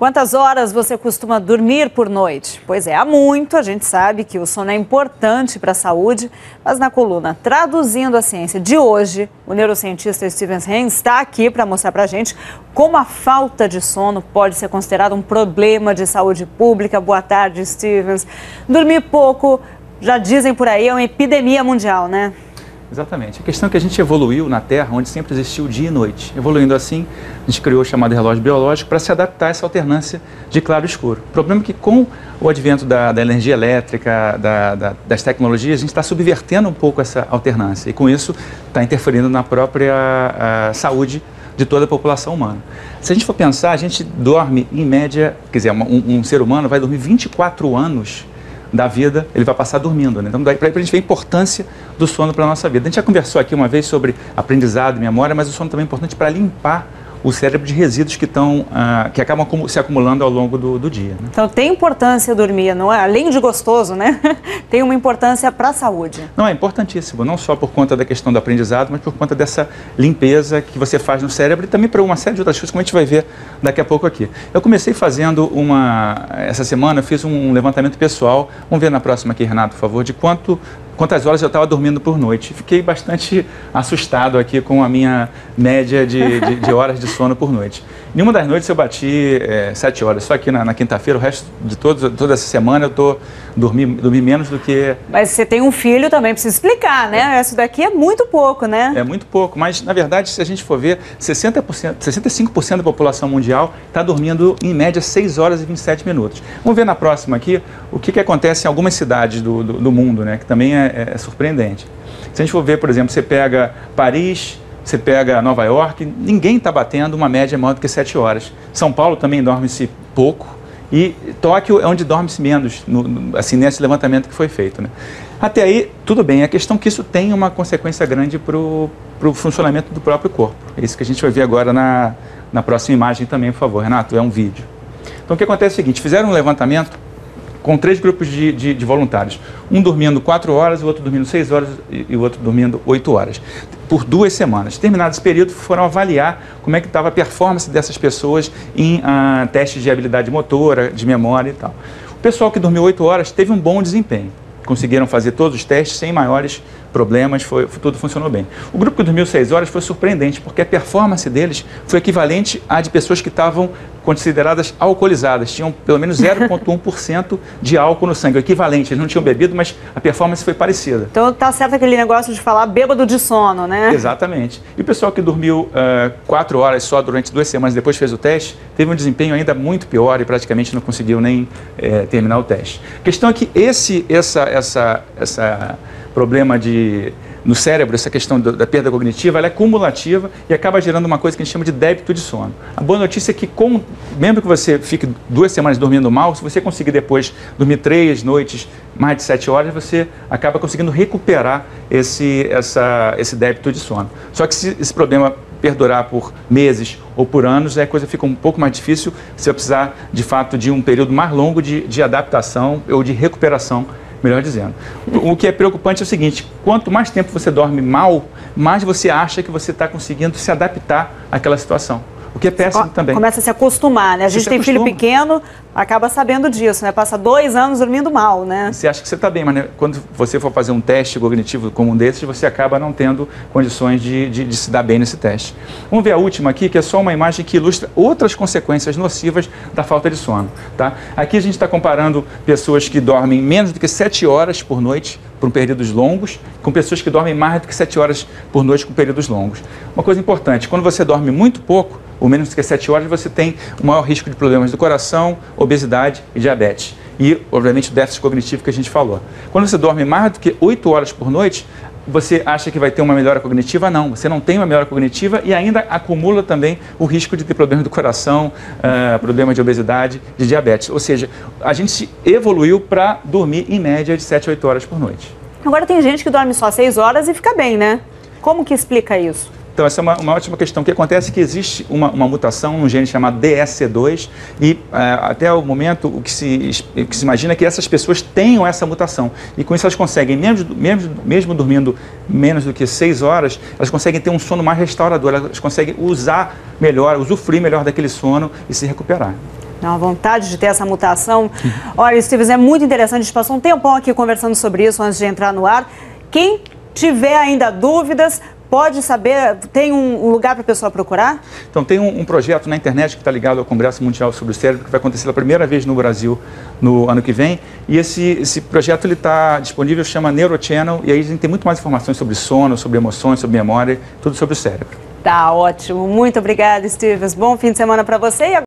Quantas horas você costuma dormir por noite? Pois é, há muito. A gente sabe que o sono é importante para a saúde, mas na coluna Traduzindo a Ciência de hoje, o neurocientista Steven Hain está aqui para mostrar para a gente como a falta de sono pode ser considerada um problema de saúde pública. Boa tarde, Stevens. Dormir pouco, já dizem por aí, é uma epidemia mundial, né? Exatamente. A questão é que a gente evoluiu na Terra, onde sempre existiu dia e noite. Evoluindo assim, a gente criou o chamado relógio biológico para se adaptar a essa alternância de claro e escuro. O problema é que com o advento da energia elétrica, das tecnologias, a gente está subvertendo um pouco essa alternância e com isso está interferindo na própria saúde de toda a população humana. Se a gente for pensar, a gente dorme em média, quer dizer, um ser humano vai dormir 24 anos da vida, ele vai passar dormindo, né? Então, daí para a gente ver a importância do sono para a nossa vida. A gente já conversou aqui uma vez sobre aprendizado e memória, mas o sono também é importante para limpar o cérebro de resíduos que acabam se acumulando ao longo do dia, né? Então tem importância dormir, não é? Além de gostoso, né? Tem uma importância para a saúde. Não, é importantíssimo, não só por conta da questão do aprendizado, mas por conta dessa limpeza que você faz no cérebro e também para uma série de outras coisas, como a gente vai ver daqui a pouco aqui. Eu comecei fazendo essa semana eu fiz um levantamento pessoal, vamos ver na próxima aqui, Renato, por favor, de quantas horas eu estava dormindo por noite. Fiquei bastante assustado aqui com a minha média de horas de sono por noite. Em uma das noites eu bati 7 horas, só aqui na quinta-feira, o resto de toda essa semana eu dormi menos do que... Mas você tem um filho também, precisa explicar, né? Isso daqui é muito pouco, né? É muito pouco, mas na verdade, se a gente for ver, 65% da população mundial está dormindo em média 6 horas e 27 minutos. Vamos ver na próxima aqui o que acontece em algumas cidades do mundo, né? Que também é surpreendente. Se a gente for ver, por exemplo, você pega Paris, você pega Nova York, ninguém está batendo uma média maior do que 7 horas. São Paulo também dorme-se pouco e Tóquio é onde dorme-se menos, assim, nesse levantamento que foi feito, né? Até aí, tudo bem, a questão é que isso tem uma consequência grande para o funcionamento do próprio corpo. É isso que a gente vai ver agora na próxima imagem também, por favor, Renato, é um vídeo. Então o que acontece é o seguinte, fizeram um levantamento com 3 grupos de voluntários, um dormindo 4 horas, o outro dormindo 6 horas e o outro dormindo 8 horas, por 2 semanas. Terminado esse período, foram avaliar como é que estava a performance dessas pessoas em testes de habilidade motora, de memória e tal. O pessoal que dormiu 8 horas teve um bom desempenho, conseguiram fazer todos os testes sem maiores problemas, tudo funcionou bem. O grupo que dormiu 6 horas foi surpreendente, porque a performance deles foi equivalente à de pessoas que estavam consideradas alcoolizadas, tinham pelo menos 0,1% de álcool no sangue, o equivalente, eles não tinham bebido, mas a performance foi parecida. Então tá certo aquele negócio de falar bêbado de sono, né? Exatamente. E o pessoal que dormiu 4 horas só durante 2 semanas depois fez o teste, teve um desempenho ainda muito pior e praticamente não conseguiu nem terminar o teste. A questão é que esse problema no cérebro, essa questão da perda cognitiva, ela é cumulativa e acaba gerando uma coisa que a gente chama de débito de sono. A boa notícia é que, mesmo que você fique 2 semanas dormindo mal, se você conseguir depois dormir 3 noites, mais de 7 horas, você acaba conseguindo recuperar esse débito de sono. Só que se esse problema perdurar por meses ou por anos, a coisa fica um pouco mais difícil, você vai precisar, de fato, de um período mais longo de adaptação ou de recuperação, melhor dizendo. O que é preocupante é o seguinte, quanto mais tempo você dorme mal, mais você acha que você está conseguindo se adaptar àquela situação. O que é péssimo também. Começa a se acostumar, né? A gente tem filho pequeno, acaba sabendo disso, né? Passa 2 anos dormindo mal, né? Você acha que você está bem, mas né, quando você for fazer um teste cognitivo como um desses, você acaba não tendo condições de se dar bem nesse teste. Vamos ver a última aqui, que é só uma imagem que ilustra outras consequências nocivas da falta de sono, tá? Aqui a gente está comparando pessoas que dormem menos do que 7 horas por noite, por períodos longos, com pessoas que dormem mais do que 7 horas por noite com períodos longos. Uma coisa importante, quando você dorme muito pouco, ou menos do que 7 horas, você tem o maior risco de problemas do coração, obesidade e diabetes. E, obviamente, o déficit cognitivo que a gente falou. Quando você dorme mais do que 8 horas por noite, você acha que vai ter uma melhora cognitiva? Não, você não tem uma melhora cognitiva e ainda acumula também o risco de ter problemas do coração, problemas de obesidade, de diabetes. Ou seja, a gente evoluiu para dormir em média de 7 a 8 horas por noite. Agora tem gente que dorme só 6 horas e fica bem, né? Como que explica isso? Então, essa é uma ótima questão. O que acontece é que existe uma mutação no gene chamado DSC2 e até o momento o que se imagina é que essas pessoas tenham essa mutação. E com isso elas conseguem, mesmo dormindo menos do que 6 horas, elas conseguem ter um sono mais restaurador, elas conseguem usufruir melhor daquele sono e se recuperar. Dá uma vontade de ter essa mutação. Olha, Stevens, é muito interessante. A gente passou um tempão aqui conversando sobre isso antes de entrar no ar. Quem tiver ainda dúvidas, pode saber, tem um lugar para a pessoa procurar? Então, tem um projeto na internet que está ligado ao Congresso Mundial sobre o Cérebro, que vai acontecer pela primeira vez no Brasil no ano que vem. E esse projeto está disponível, chama Neurochannel, e aí a gente tem muito mais informações sobre sono, sobre emoções, sobre memória, tudo sobre o cérebro. Tá ótimo. Muito obrigada, Stevens. Bom fim de semana para você.